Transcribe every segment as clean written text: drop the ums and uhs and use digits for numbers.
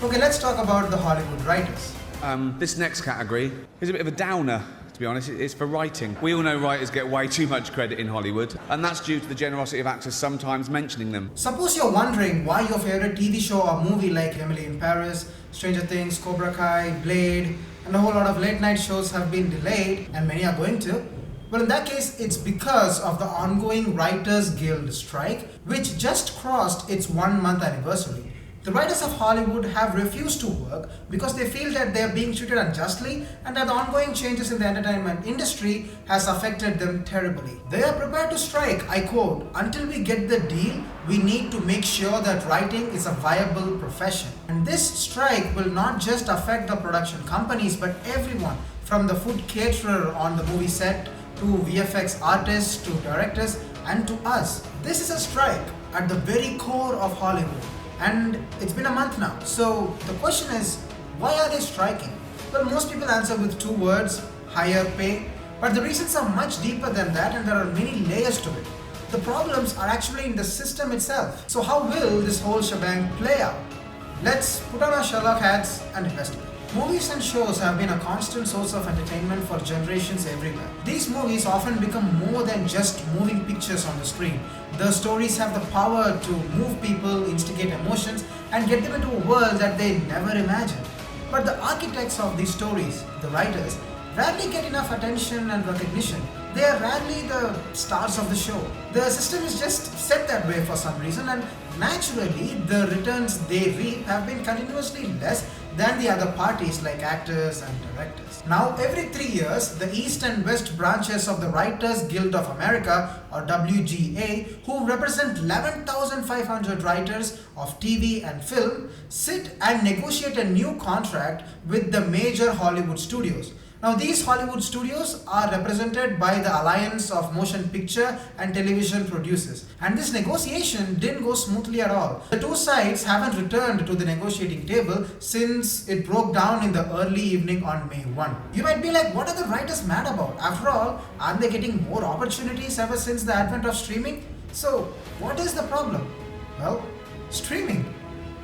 Okay, let's talk about the Hollywood writers. This next category is a bit of a downer, to be honest. It's for writing. We all know writers get way too much credit in Hollywood, and that's due to the generosity of actors sometimes mentioning them. Suppose you're wondering why your favorite TV show or movie like Emily in Paris, Stranger Things, Cobra Kai, Blade, and a whole lot of late night shows have been delayed, and many are going to. Well, in that case, it's because of the ongoing Writers Guild strike, which just crossed its 1-month anniversary. The writers of Hollywood have refused to work because they feel that they are being treated unjustly and that the ongoing changes in the entertainment industry has affected them terribly. They are prepared to strike, I quote, "Until we get the deal, we need to make sure that writing is a viable profession." And this strike will not just affect the production companies but everyone, from the food caterer on the movie set to VFX artists to directors and to us. This is a strike at the very core of Hollywood. And it's been a month now. So the question is, why are they striking? Well, most people answer with 2 words, higher pay. But the reasons are much deeper than that and there are many layers to it. The problems are actually in the system itself. So how will this whole shebang play out? Let's put on our Sherlock hats and investigate. Movies and shows have been a constant source of entertainment for generations everywhere. These movies often become more than just moving pictures on the screen. The stories have the power to move people, instigate emotions, and get them into a world that they never imagined. But the architects of these stories, the writers, rarely get enough attention and recognition. They are rarely the stars of the show. The system is just set that way for some reason, and naturally the returns they reap have been continuously less than the other parties like actors and directors. Now, every 3 years, the East and West branches of the Writers Guild of America, or WGA, who represent 11,500 writers of TV and film, sit and negotiate a new contract with the major Hollywood studios. Now, these Hollywood studios are represented by the Alliance of Motion Picture and Television Producers. And this negotiation didn't go smoothly at all. The two sides haven't returned to the negotiating table since it broke down in the early evening on May 1. You might be like, what are the writers mad about? After all, aren't they getting more opportunities ever since the advent of streaming? So, what is the problem? Well, streaming.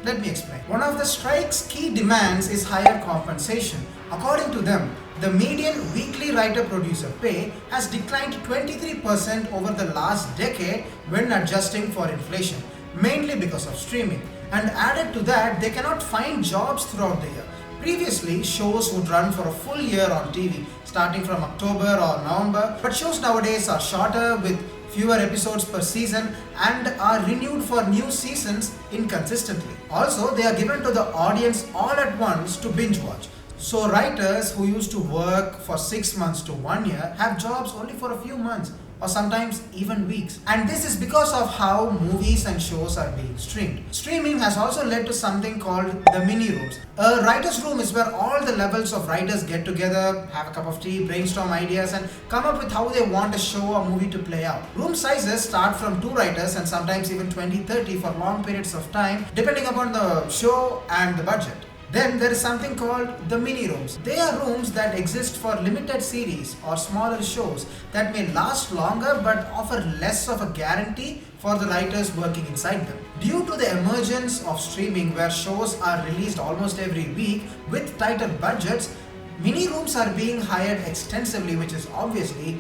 Let me explain. One of the strike's key demands is higher compensation. According to them, the median weekly writer-producer pay has declined 23% over the last decade when adjusting for inflation, mainly because of streaming. And added to that, they cannot find jobs throughout the year. Previously, shows would run for a full year on TV, starting from October or November, but shows nowadays are shorter with fewer episodes per season and are renewed for new seasons inconsistently. Also, they are given to the audience all at once to binge watch. So writers who used to work for 6 months to 1 year have jobs only for a few months or sometimes even weeks. And this is because of how movies and shows are being streamed. Streaming has also led to something called the mini rooms. A writer's room is where all the levels of writers get together, have a cup of tea, brainstorm ideas and come up with how they want a show or movie to play out. Room sizes start from 2 writers and sometimes even 20-30 for long periods of time depending upon the show and the budget. Then there is something called the mini rooms. They are rooms that exist for limited series or smaller shows that may last longer but offer less of a guarantee for the writers working inside them. Due to the emergence of streaming where shows are released almost every week with tighter budgets, mini rooms are being hired extensively, which is obviously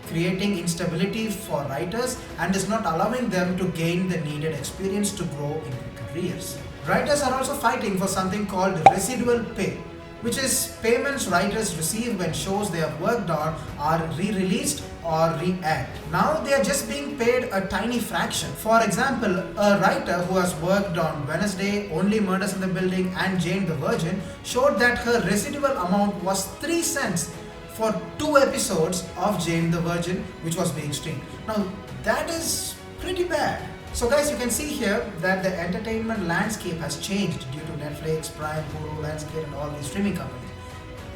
creating instability for writers and is not allowing them to gain the needed experience to grow in their careers. Writers are also fighting for something called residual pay, which is payments writers receive when shows they have worked on are re-released or re-aired. Now they are just being paid a tiny fraction. For example, a writer who has worked on Wednesday, Only Murders in the Building and Jane the Virgin showed that her residual amount was 3 cents for 2 episodes of Jane the Virgin which was being streamed. Now that is pretty bad. So guys, you can see here that the entertainment landscape has changed due to Netflix, Prime, Hulu, Lionsgate and all these streaming companies.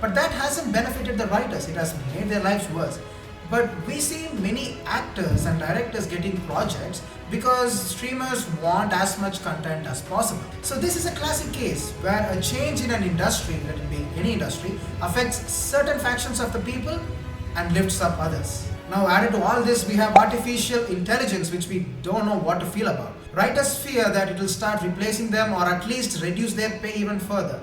But that hasn't benefited the writers, it has made their lives worse. But we see many actors and directors getting projects because streamers want as much content as possible. So this is a classic case where a change in an industry, let it be any industry, affects certain factions of the people and lifts up others. Now added to all this, we have artificial intelligence which we don't know what to feel about. Writers fear that it will start replacing them or at least reduce their pay even further.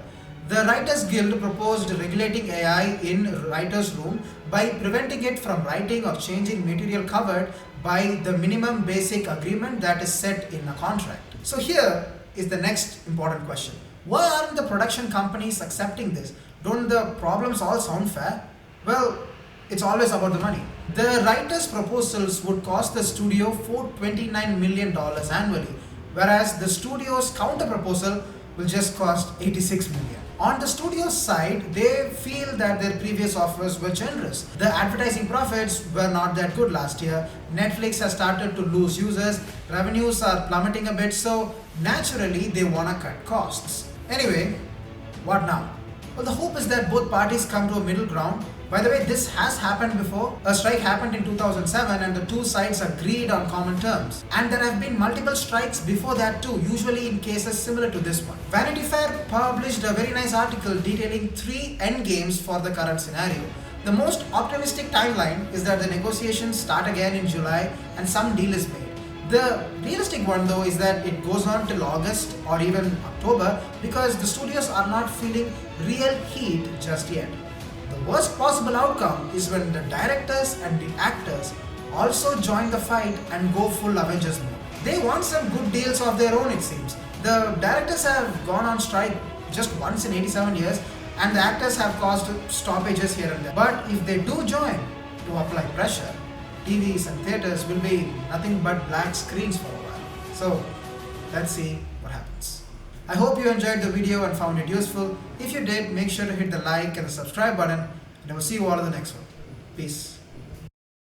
The Writers Guild proposed regulating AI in writers' room by preventing it from writing or changing material covered by the minimum basic agreement that is set in a contract. So here is the next important question. Why aren't the production companies accepting this? Don't the problems all sound fair? Well, it's always about the money. The writers' proposals would cost the studio $429 million annually, whereas the studio's counter proposal will just cost $86 million. On the studio's side, they feel that their previous offers were generous. The advertising profits were not that good last year. Netflix has started to lose users, revenues are plummeting a bit, so naturally they want to cut costs. Anyway, what now? Well, the hope is that both parties come to a middle ground. By the way, this has happened before. A strike happened in 2007 and the two sides agreed on common terms. And there have been multiple strikes before that too, usually in cases similar to this one. Vanity Fair published a very nice article detailing 3 endgames for the current scenario. The most optimistic timeline is that the negotiations start again in July and some deal is made. The realistic one though is that it goes on till August or even October because the studios are not feeling real heat just yet. The worst possible outcome is when the directors and the actors also join the fight and go full Avengers mode. They want some good deals of their own, it seems. The directors have gone on strike just once in 87 years and the actors have caused stoppages here and there. But if they do join to apply pressure, TVs and theaters will be nothing but black screens for a while. So let's see what happens. I hope you enjoyed the video and found it useful. If you did, make sure to hit the like and the subscribe button and I will see you all in the next one. Peace.